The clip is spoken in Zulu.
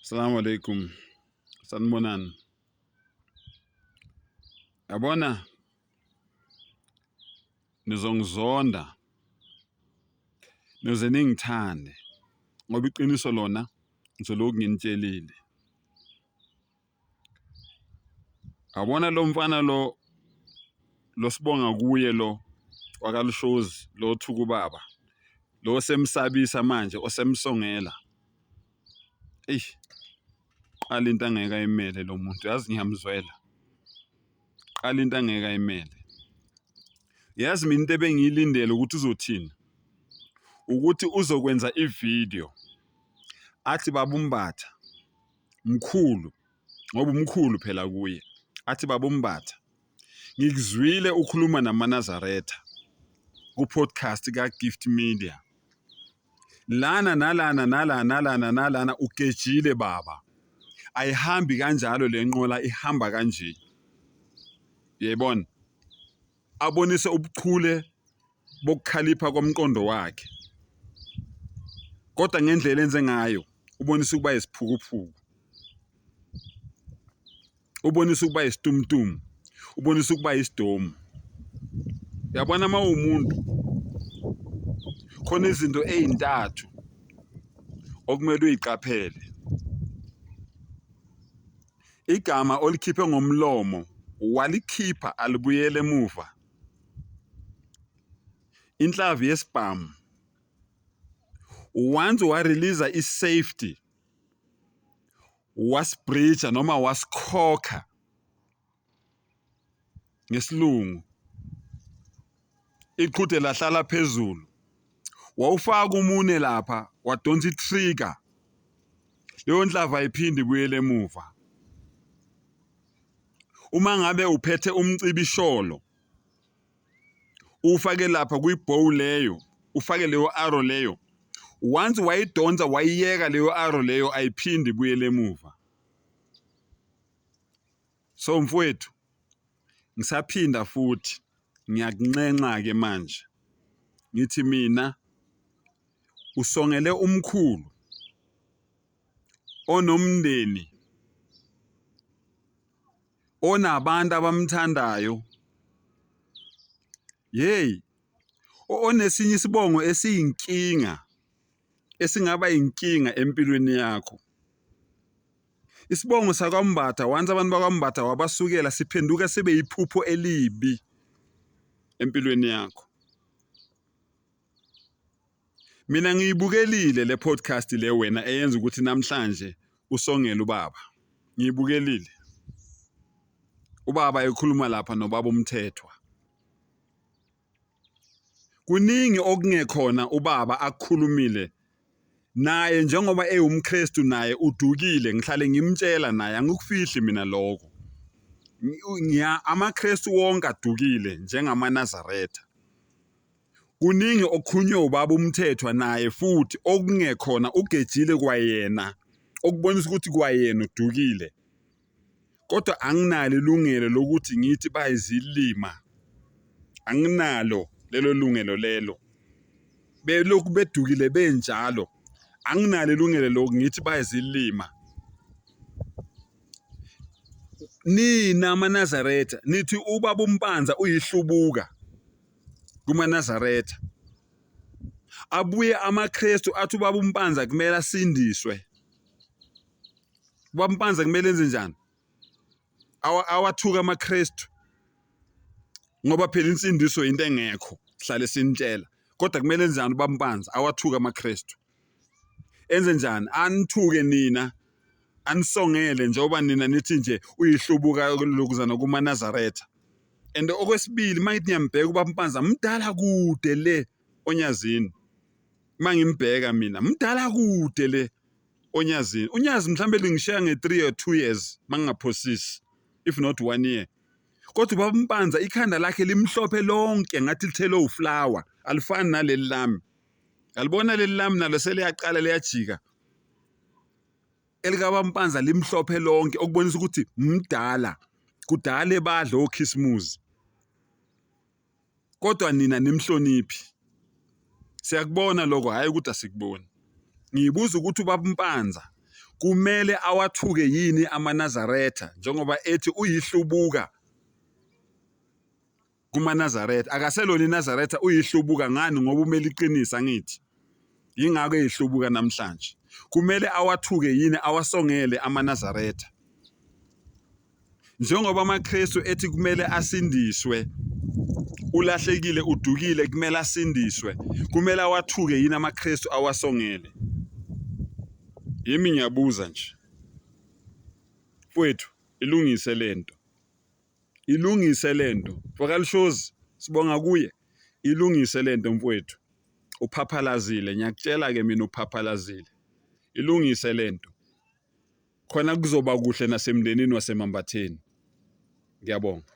Assalamu alaikum. Sanibonani. Yabona nizongizonda nize ningithande ngoba iqiniso lona ngizoloku nginitshelile. Yabona lo mfana lo sibonga kuye lo wakaLshozi lo Thuku baba lo semsabisa manje osemsongela. Qala into angeke ayimele lo muntu, yazi ngiyamzwela. Qala into angeke ayimele. Yazi mina into ebengiyilindele ukuthi uzothini, ukuthi uzokwenza ivideo athi babumbatha mkhulu ngoba umkhulu phela kuye, athi babumbatha ngikuzwile ukhuluma namaNazaretha ku-podcast ka-Gift Media lana nalana ugejile baba, ayihambi kanjalo le nqola ihamba kanje. Yebona, abonise ubuchule bokukhalipha komqondo wakhe, kodwa ngendlela enze ngayo ubonisa ukuba isiphukuphuku, ubonisa ukuba isitumtumu, ubonisa ukuba isidomu. Yabona umuntu khona izinto ezintathu okumele uyiqaphele. Igama olikhiphe ngomlomo walikhipha alibuyele emuva. Inhlavu yesibhamu once warelease i-safety wasibreacha noma wasikhokha ngesilungu, iqhude lahlala phezulu, wawufaka umune lapha wadonsa i-trigger, leyo nhlava ayiphindi ibuyele emuva. Uma ngabe uphethe umcibisholo ufake lapha kuyibow leyo, ufake leyo arrow leyo, once wayidonsa wayiyeka leyo arrow leyo ayiphindi ibuyele emuva. So mfowethu, ngisaphinda futhi ngiyakunxenxa ke manje ngithi mina usongele umkhulu onomndeni, onabantu abamthandayo, onesinye isibongo esiyinkinga, esingaba inkinga empilweni yakho. Isibongo sakwaMbatha, once abantu bakwaMbatha wabasukela siphenduka sibe yiphupho elibi empilweni yakho. Mina ngiyibukelile le podcast le wena eyenza ukuthi namhlanje usongela ubaba. Ngiyibukelile. Ubaba ekhuluma lapha nobaba umthethwa. Kuningi okungekhona ubaba akukhulumile naye, njengoba umKristu naye udukile, ngihlale ngimtshela naye, angikufihli mina lokho. AmaKristu wonke adukile njengamaNazaretha. Kuningi okukhulunywe ubaba umthethwa naye futhi okungekhona ugejile kwayena, okubonisa ukuthi kwayena udukile. Kodwa anginalo ilungelo lokuthi ngithi bayizilima. Anginalo lelo lungelo lelo. Belokhu bedukile benjalo. Anginalo ilungelo lokho ngithi bayizilima. Nina amaNazaretha nithi ubaba uMpanza uyihlubuka kumaNazaretha. Abuye amaKristu athi ubaba uMpanza kumele asindiswe. Ubaba uMpanza kumele enze njani? Awathuka amaKristu ngoba phela insindiso into engekho, sihlale sinitshela. Kodwa kumele enzani ubaba uMpanza? Awathuka amaKristu. Enze njani? Anithuke nina, anisongele njengoba nina nithi nje uyihlubuka lokuzana kumaNazaretha. And okwesibili, mangithi ngiyambheka ubaba uMpanza mdala kude le Onyazini. Mangimbheka mina mdala kude le Onyazini. Unyazi mhlambe lingishiya nge3 or 2 years mangingaphosisi, if not 1 year. Kodwa ubaba uMpanza ikhanda lakhe limhlophe lonke ngathi lithelo uflower, alifani naleli lami. Alibona leli lami nalo seliyaqala liyajika. Elika baba uMpanza limhlophe lonke, okubonisa ukuthi mdala, kudala ebadla okhisimusi. Kodwa nina nimhloniphi. Siyakubona lokho, hayi ukuthi asikuboni. Ngiyibuza ukuthi ubaba uMpanza kumele awathuke yini amaNazaretha njengoba ethi uyihlubuka kumaNazaretha akaselona iNazaretha uyihlubuka ngani ngoba umele iqinisa ngithi yingakho ehlubuka namhlanje kumele awathuke yini awasongele amaNazaretha njengoba amaKristu ethi kumele asindiswe ulahlekile udukile kumele asindiswe kumele awathuke yini amaKristu awasongele yimi ngiyabuza nje mfowethu ilungise lento Vukalishozi sibonga kuye ilungise lento mfowethu uphaphalazile ngiyakutshela ke mina uphaphalazile ilungise lento khona kuzoba kuhle nasemndenini waseMambatheni ngiyabonga